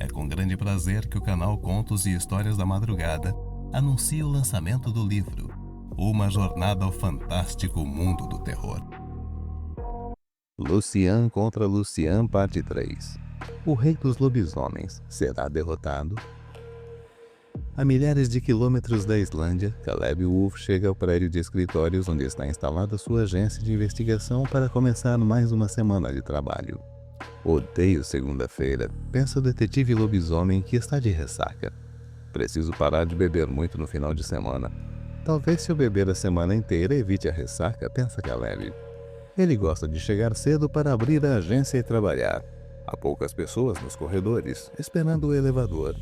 É com grande prazer que o canal Contos e Histórias da Madrugada anuncia o lançamento do livro Uma Jornada ao Fantástico Mundo do Terror. Lucian contra Lucian, parte 3. O rei dos lobisomens será derrotado? A milhares de quilômetros da Islândia, Caleb Wolf chega ao prédio de escritórios onde está instalada sua agência de investigação para começar mais uma semana de trabalho. Odeio segunda-feira, pensa o detetive lobisomem que está de ressaca. Preciso parar de beber muito no final de semana. Talvez se eu beber a semana inteira evite a ressaca, pensa Caleb. Ele gosta de chegar cedo para abrir a agência e trabalhar. Há poucas pessoas nos corredores, esperando o elevador.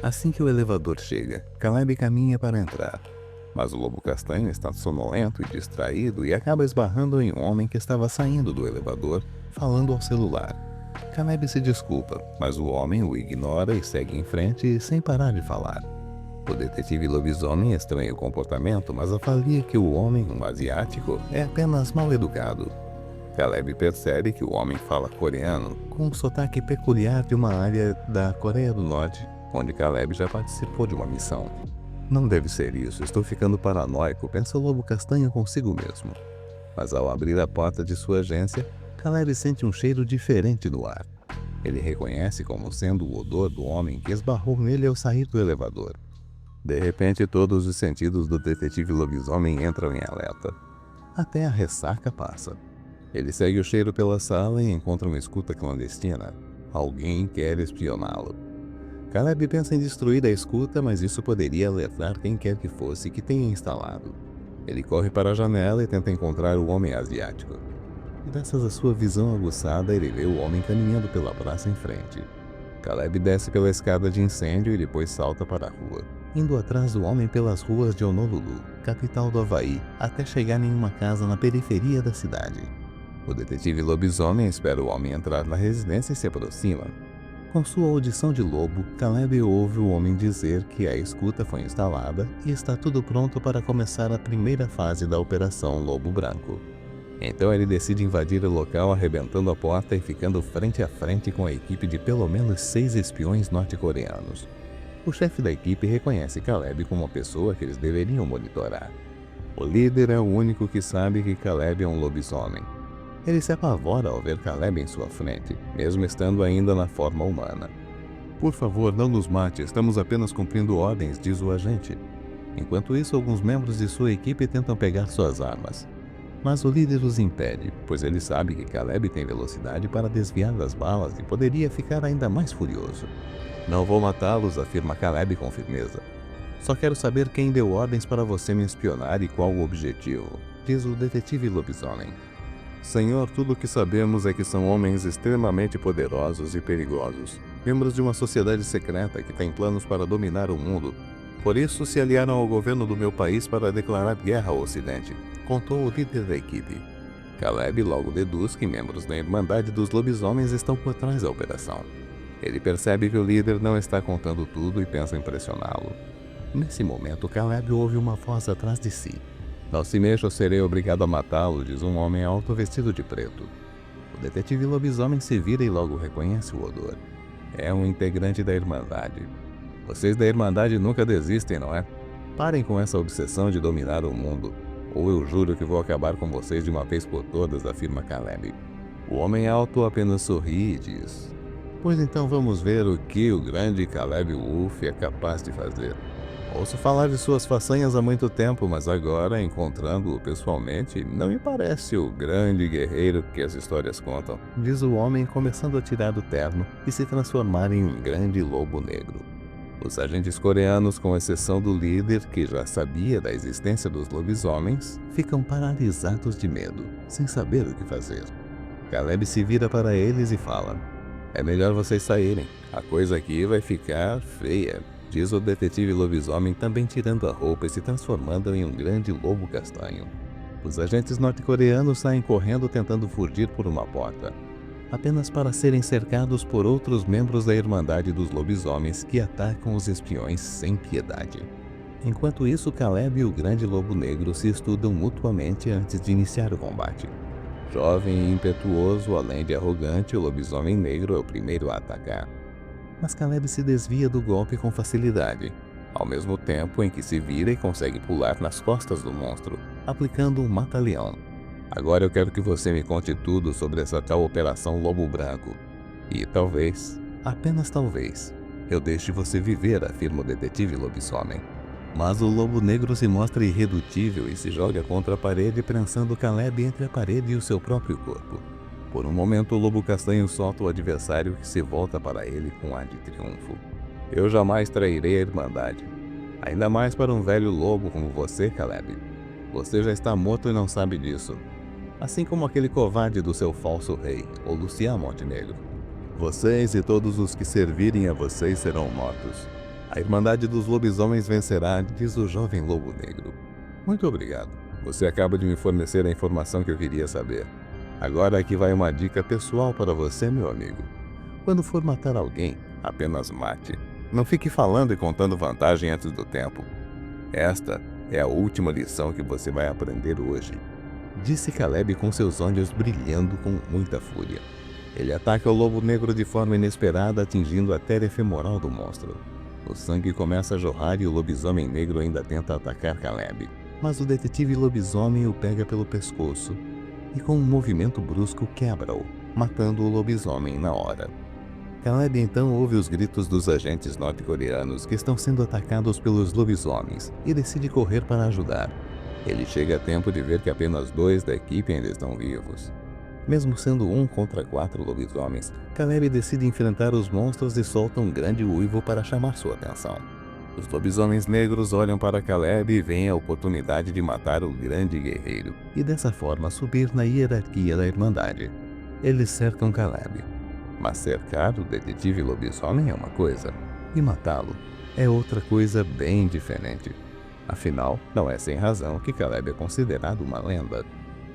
Assim que o elevador chega, Caleb caminha para entrar. Mas o lobo castanho está sonolento e distraído e acaba esbarrando em um homem que estava saindo do elevador, falando ao celular. Caleb se desculpa, mas o homem o ignora e segue em frente sem parar de falar. O detetive lobisomem estranha o comportamento, mas avalia que o homem, um asiático, é apenas mal educado. Caleb percebe que o homem fala coreano, com um sotaque peculiar de uma área da Coreia do Norte, onde Caleb já participou de uma missão. Não deve ser isso, estou ficando paranoico, pensa o lobo castanho consigo mesmo. Mas ao abrir a porta de sua agência, Caleb sente um cheiro diferente no ar. Ele reconhece como sendo o odor do homem que esbarrou nele ao sair do elevador. De repente, todos os sentidos do detetive lobisomem entram em alerta. Até a ressaca passa. Ele segue o cheiro pela sala e encontra uma escuta clandestina. Alguém quer espioná-lo. Caleb pensa em destruir a escuta, mas isso poderia alertar quem quer que fosse que tenha instalado. Ele corre para a janela e tenta encontrar o homem asiático. Graças à sua visão aguçada, ele vê o homem caminhando pela praça em frente. Caleb desce pela escada de incêndio e depois salta para a rua, indo atrás do homem pelas ruas de Honolulu, capital do Havaí, até chegar em uma casa na periferia da cidade. O detetive lobisomem espera o homem entrar na residência e se aproxima. Com sua audição de lobo, Caleb ouve o homem dizer que a escuta foi instalada e está tudo pronto para começar a primeira fase da Operação Lobo Branco. Então ele decide invadir o local arrebentando a porta e ficando frente a frente com a equipe de pelo menos 6 espiões norte-coreanos. O chefe da equipe reconhece Caleb como uma pessoa que eles deveriam monitorar. O líder é o único que sabe que Caleb é um lobisomem. Ele se apavora ao ver Caleb em sua frente, mesmo estando ainda na forma humana. "Por favor, não nos mate, estamos apenas cumprindo ordens", diz o agente. Enquanto isso, alguns membros de sua equipe tentam pegar suas armas. Mas o líder os impede, pois ele sabe que Caleb tem velocidade para desviar das balas e poderia ficar ainda mais furioso. "Não vou matá-los", afirma Caleb com firmeza. "Só quero saber quem deu ordens para você me espionar e qual o objetivo", diz o detetive lobisomem. "Senhor, tudo o que sabemos é que são homens extremamente poderosos e perigosos, membros de uma sociedade secreta que tem planos para dominar o mundo. Por isso se aliaram ao governo do meu país para declarar guerra ao Ocidente", contou o líder da equipe. Caleb logo deduz que membros da Irmandade dos Lobisomens estão por trás da operação. Ele percebe que o líder não está contando tudo e pensa em pressioná-lo. Nesse momento, Caleb ouve uma voz atrás de si. "Não se mexa ou serei obrigado a matá-lo", diz um homem alto vestido de preto. O detetive lobisomem se vira e logo reconhece o odor. É um integrante da Irmandade. "Vocês da Irmandade nunca desistem, não é? Parem com essa obsessão de dominar o mundo, ou eu juro que vou acabar com vocês de uma vez por todas", afirma Caleb. O homem alto apenas sorri e diz: "Pois então vamos ver o que o grande Caleb Wolf é capaz de fazer. Ouço falar de suas façanhas há muito tempo, mas agora, encontrando-o pessoalmente, não me parece o grande guerreiro que as histórias contam", diz o homem, começando a tirar o terno e se transformar em um grande lobo negro. Os agentes coreanos, com exceção do líder, que já sabia da existência dos lobisomens, ficam paralisados de medo, sem saber o que fazer. Caleb se vira para eles e fala: "É melhor vocês saírem, a coisa aqui vai ficar feia", diz o detetive lobisomem, também tirando a roupa e se transformando em um grande lobo castanho. Os agentes norte-coreanos saem correndo tentando fugir por uma porta, apenas para serem cercados por outros membros da Irmandade dos Lobisomens que atacam os espiões sem piedade. Enquanto isso, Caleb e o grande lobo negro se estudam mutuamente antes de iniciar o combate. Jovem e impetuoso, além de arrogante, o lobisomem negro é o primeiro a atacar. mas Caleb se desvia do golpe com facilidade, ao mesmo tempo em que se vira e consegue pular nas costas do monstro, aplicando um mata-leão. Agora eu quero que você me conte tudo sobre essa tal Operação Lobo Branco. E talvez, apenas talvez, eu deixe você viver, afirma o detetive lobisomem. Mas o lobo negro se mostra irredutível e se joga contra a parede, prensando Caleb entre a parede e o seu próprio corpo. Por um momento, o lobo castanho solta o adversário, que se volta para ele com ar de triunfo. Eu jamais trairei a Irmandade. Ainda mais para um velho lobo como você, Caleb. Você já está morto e não sabe disso. Assim como aquele covarde do seu falso rei, o Lucien Montenegro. Vocês e todos os que servirem a vocês serão mortos. A Irmandade dos Lobisomens vencerá, diz o jovem lobo negro. Muito obrigado. Você acaba de me fornecer a informação que eu queria saber. Agora aqui vai uma dica pessoal para você, meu amigo. Quando for matar alguém, apenas mate. Não fique falando e contando vantagem antes do tempo. Esta é a última lição que você vai aprender hoje, disse Caleb com seus olhos brilhando com muita fúria. Ele ataca o lobo negro de forma inesperada, atingindo a artéria femoral do monstro. O sangue começa a jorrar e o lobisomem negro ainda tenta atacar Caleb. Mas o detetive lobisomem o pega pelo pescoço e com um movimento brusco quebra-o, matando o lobisomem na hora. Caleb então ouve os gritos dos agentes norte-coreanos que estão sendo atacados pelos lobisomens e decide correr para ajudar. Ele chega a tempo de ver que apenas 2 da equipe ainda estão vivos. Mesmo sendo 1 contra 4 lobisomens, Caleb decide enfrentar os monstros e solta um grande uivo para chamar sua atenção. Os lobisomens negros olham para Caleb e veem a oportunidade de matar o grande guerreiro e dessa forma subir na hierarquia da Irmandade. Eles cercam Caleb. Mas cercar o detetive lobisomem é uma coisa, e matá-lo é outra coisa bem diferente. Afinal, não é sem razão que Caleb é considerado uma lenda.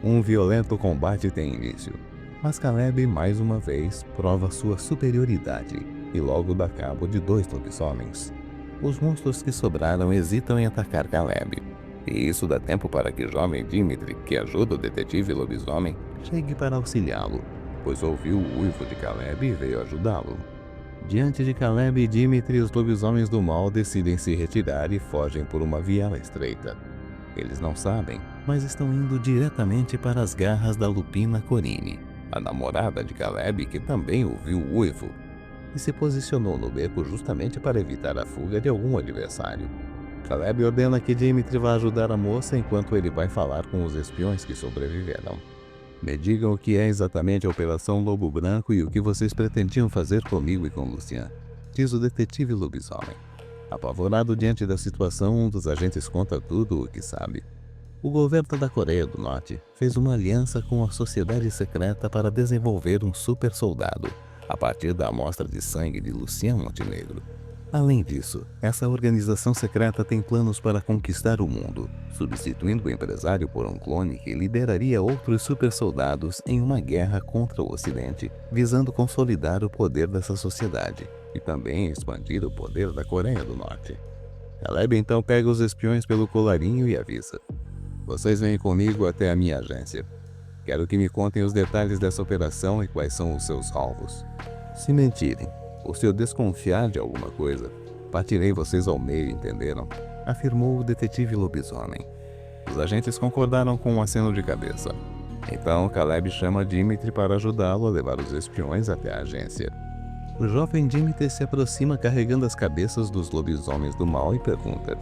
Um violento combate tem início, mas Caleb mais uma vez prova sua superioridade e logo dá cabo de 2 lobisomens. Os monstros que sobraram hesitam em atacar Caleb, e isso dá tempo para que o jovem Dimitri, que ajuda o detetive lobisomem, chegue para auxiliá-lo, pois ouviu o uivo de Caleb e veio ajudá-lo. Diante de Caleb e Dimitri, os lobisomens do mal decidem se retirar e fogem por uma viela estreita. Eles não sabem, mas estão indo diretamente para as garras da Lupina Corine, a namorada de Caleb, que também ouviu o uivo, e se posicionou no beco justamente para evitar a fuga de algum adversário. Caleb ordena que Dimitri vá ajudar a moça enquanto ele vai falar com os espiões que sobreviveram. Me digam o que é exatamente a Operação Lobo Branco e o que vocês pretendiam fazer comigo e com Lucien, diz o detetive lobisomem. Apavorado diante da situação, um dos agentes conta tudo o que sabe. O governo da Coreia do Norte fez uma aliança com a sociedade secreta para desenvolver um super soldado, a partir da amostra de sangue de Lucien Montenegro. Além disso, essa organização secreta tem planos para conquistar o mundo, substituindo o empresário por um clone que lideraria outros supersoldados em uma guerra contra o Ocidente, visando consolidar o poder dessa sociedade e também expandir o poder da Coreia do Norte. Caleb então pega os espiões pelo colarinho e avisa: vocês vêm comigo até a minha agência. Quero que me contem os detalhes dessa operação e quais são os seus alvos. Se mentirem, ou se eu desconfiar de alguma coisa, partirei vocês ao meio, entenderam? Afirmou o detetive lobisomem. Os agentes concordaram com um aceno de cabeça. Então Caleb chama Dimitri para ajudá-lo a levar os espiões até a agência. O jovem Dimitri se aproxima carregando as cabeças dos lobisomens do mal e pergunta: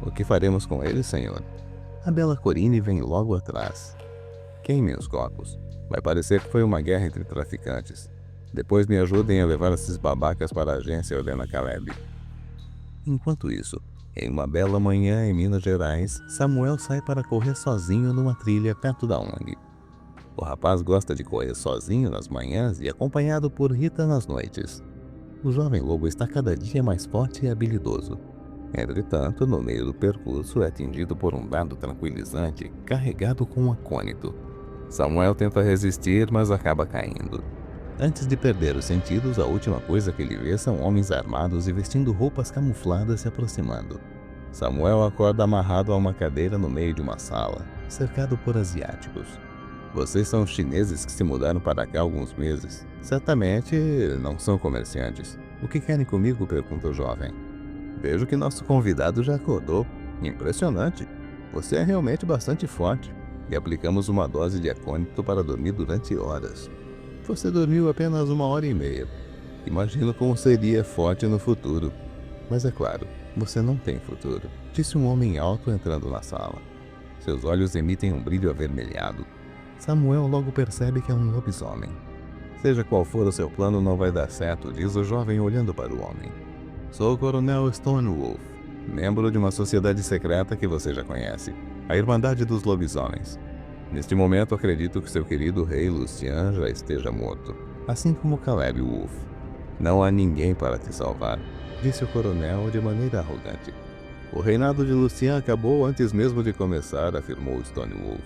o que faremos com eles, senhor? A bela Corine vem logo atrás. Queimem os corpos. Vai parecer que foi uma guerra entre traficantes. Depois me ajudem a levar esses babacas para a agência, ordena Caleb. Enquanto isso, em uma bela manhã em Minas Gerais, Samuel sai para correr sozinho numa trilha perto da ONG. O rapaz gosta de correr sozinho nas manhãs e acompanhado por Rita nas noites. O jovem lobo está cada dia mais forte e habilidoso. Entretanto, no meio do percurso é atingido por um dado tranquilizante carregado com um acônito. Samuel tenta resistir, mas acaba caindo. Antes de perder os sentidos, a última coisa que ele vê são homens armados e vestindo roupas camufladas se aproximando. Samuel acorda amarrado a uma cadeira no meio de uma sala, cercado por asiáticos. Vocês são os chineses que se mudaram para cá há alguns meses. Certamente não são comerciantes. O que querem comigo? Pergunta o jovem. Vejo que nosso convidado já acordou. Impressionante. Você é realmente bastante forte. E aplicamos uma dose de acônito para dormir durante horas. Você dormiu apenas 1h30. Imagino como seria forte no futuro. Mas é claro, você não tem futuro, disse um homem alto entrando na sala. Seus olhos emitem um brilho avermelhado. Samuel logo percebe que é um lobisomem. Seja qual for o seu plano, não vai dar certo, diz o jovem olhando para o homem. Sou o Coronel Stonewolf, membro de uma sociedade secreta que você já conhece, a Irmandade dos Lobisomens. Neste momento, acredito que seu querido rei Lucian já esteja morto, assim como Caleb Wolf. Não há ninguém para te salvar, disse o coronel de maneira arrogante. O reinado de Lucian acabou antes mesmo de começar, afirmou Stonewolf.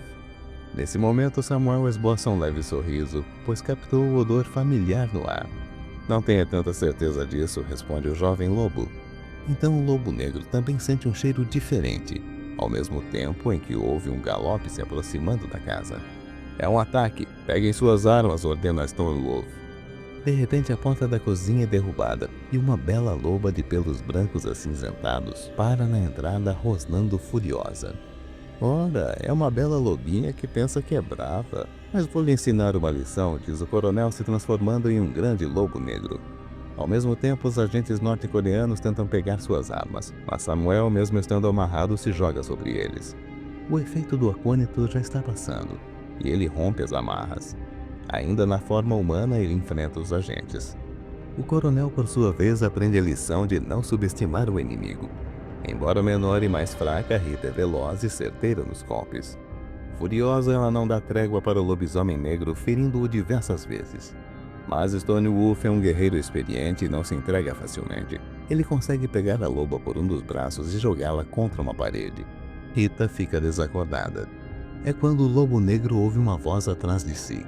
Nesse momento, Samuel esboça um leve sorriso, pois captou o odor familiar no ar. Não tenha tanta certeza disso, responde o jovem lobo. Então o lobo negro também sente um cheiro diferente, ao mesmo tempo em que ouve um galope se aproximando da casa. É um ataque, peguem suas armas, ordena Stonewolf. De repente, a porta da cozinha é derrubada e uma bela loba de pelos brancos acinzentados para na entrada rosnando furiosa. Ora, é uma bela lobinha que pensa que é brava. Mas vou lhe ensinar uma lição, diz o coronel se transformando em um grande lobo negro. Ao mesmo tempo, os agentes norte-coreanos tentam pegar suas armas, mas Samuel, mesmo estando amarrado, se joga sobre eles. O efeito do acônito já está passando, e ele rompe as amarras. Ainda na forma humana, ele enfrenta os agentes. O coronel, por sua vez, aprende a lição de não subestimar o inimigo. Embora menor e mais fraca, Rita é veloz e certeira nos golpes. Furiosa, ela não dá trégua para o lobisomem negro, ferindo-o diversas vezes. Mas Stonewolf é um guerreiro experiente e não se entrega facilmente. Ele consegue pegar a loba por um dos braços e jogá-la contra uma parede. Rita fica desacordada. É quando o lobo negro ouve uma voz atrás de si.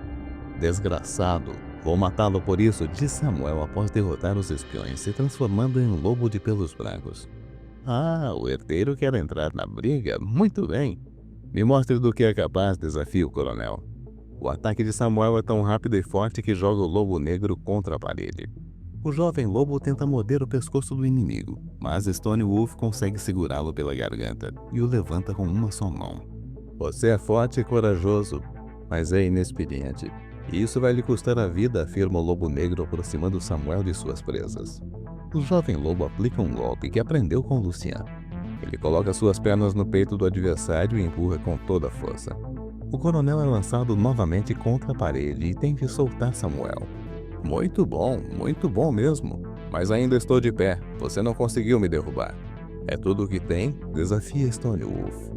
Desgraçado, vou matá-lo por isso, diz Samuel após derrotar os espiões, se transformando em um lobo de pelos brancos. Ah, o herdeiro quer entrar na briga? Muito bem. Me mostre do que é capaz, desafia o coronel. O ataque de Samuel é tão rápido e forte que joga o lobo negro contra a parede. O jovem lobo tenta morder o pescoço do inimigo, mas Stonewolf consegue segurá-lo pela garganta e o levanta com uma só mão. Você é forte e corajoso, mas é inexperiente. E isso vai lhe custar a vida, afirma o lobo negro aproximando Samuel de suas presas. O jovem lobo aplica um golpe que aprendeu com Lucian. Ele coloca suas pernas no peito do adversário e empurra com toda a força. O coronel é lançado novamente contra a parede e tem que soltar Samuel. Muito bom mesmo. Mas ainda estou de pé, você não conseguiu me derrubar. É tudo o que tem? Desafia Stonewolf.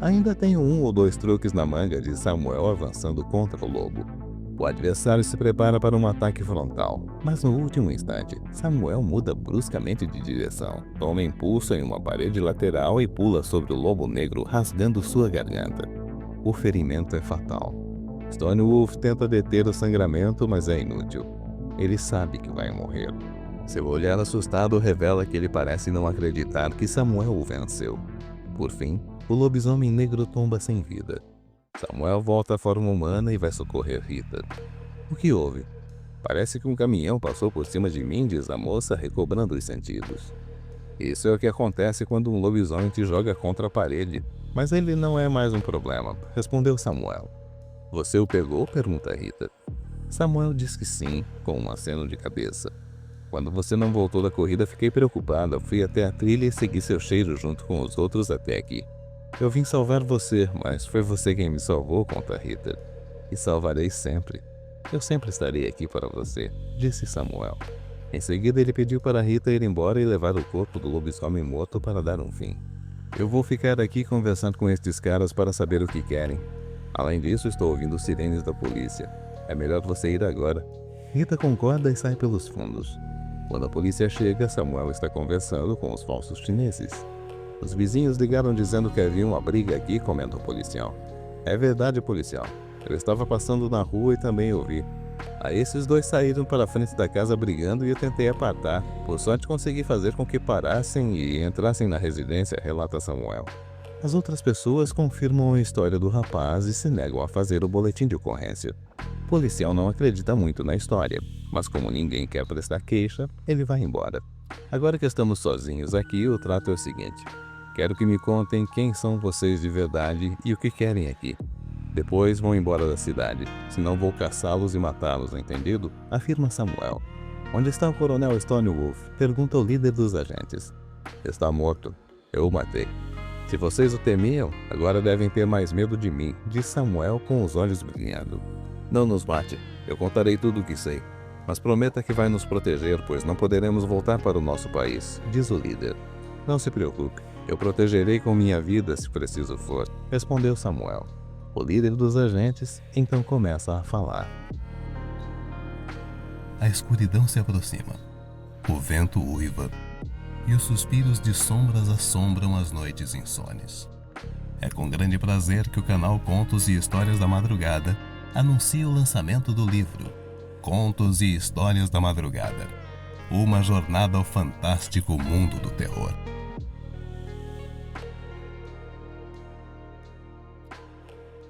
Ainda tenho 1 ou 2 truques na manga, diz Samuel avançando contra o lobo. O adversário se prepara para um ataque frontal, mas no último instante, Samuel muda bruscamente de direção, toma impulso em uma parede lateral e pula sobre o lobo negro, rasgando sua garganta. O ferimento é fatal. Stonewolf tenta deter o sangramento, mas é inútil. Ele sabe que vai morrer. Seu olhar assustado revela que ele parece não acreditar que Samuel o venceu. Por fim, o lobisomem negro tomba sem vida. Samuel volta à forma humana e vai socorrer Rita. O que houve? Parece que um caminhão passou por cima de mim, diz a moça, recobrando os sentidos. Isso é o que acontece quando um lobisomem te joga contra a parede. Mas ele não é mais um problema, respondeu Samuel. Você o pegou? Pergunta Rita. Samuel diz que sim, com um aceno de cabeça. Quando você não voltou da corrida, fiquei preocupada. Fui até a trilha e segui seu cheiro junto com os outros até aqui. Eu vim salvar você, mas foi você quem me salvou, conta Rita. E salvarei sempre. Eu sempre estarei aqui para você, disse Samuel. Em seguida, ele pediu para Rita ir embora e levar o corpo do lobisomem morto para dar um fim. Eu vou ficar aqui conversando com estes caras para saber o que querem. Além disso, estou ouvindo sirenes da polícia. É melhor você ir agora. Rita concorda e sai pelos fundos. Quando a polícia chega, Samuel está conversando com os falsos chineses. Os vizinhos ligaram dizendo que havia uma briga aqui, comenta o policial. É verdade, policial. Eu estava passando na rua e também ouvi. Aí esses dois saíram para a frente da casa brigando e eu tentei apartar. Por sorte consegui fazer com que parassem e entrassem na residência, relata Samuel. As outras pessoas confirmam a história do rapaz e se negam a fazer o boletim de ocorrência. O policial não acredita muito na história, mas como ninguém quer prestar queixa, ele vai embora. Agora que estamos sozinhos aqui, o trato é o seguinte: quero que me contem quem são vocês de verdade e o que querem aqui. Depois vão embora da cidade, senão vou caçá-los e matá-los, entendido? Afirma Samuel. Onde está o coronel Stonewolf? Pergunta o líder dos agentes. Está morto. Eu o matei. Se vocês o temiam, agora devem ter mais medo de mim, diz Samuel com os olhos brilhando. Não nos mate. Eu contarei tudo o que sei. Mas prometa que vai nos proteger, pois não poderemos voltar para o nosso país, diz o líder. Não se preocupe. Eu protegerei com minha vida se preciso for, respondeu Samuel. O líder dos agentes então começa a falar. A escuridão se aproxima. O vento uiva. E os suspiros de sombras assombram as noites insones. É com grande prazer que o canal Contos e Histórias da Madrugada anuncia o lançamento do livro Contos e Histórias da Madrugada. Uma jornada ao fantástico mundo do terror.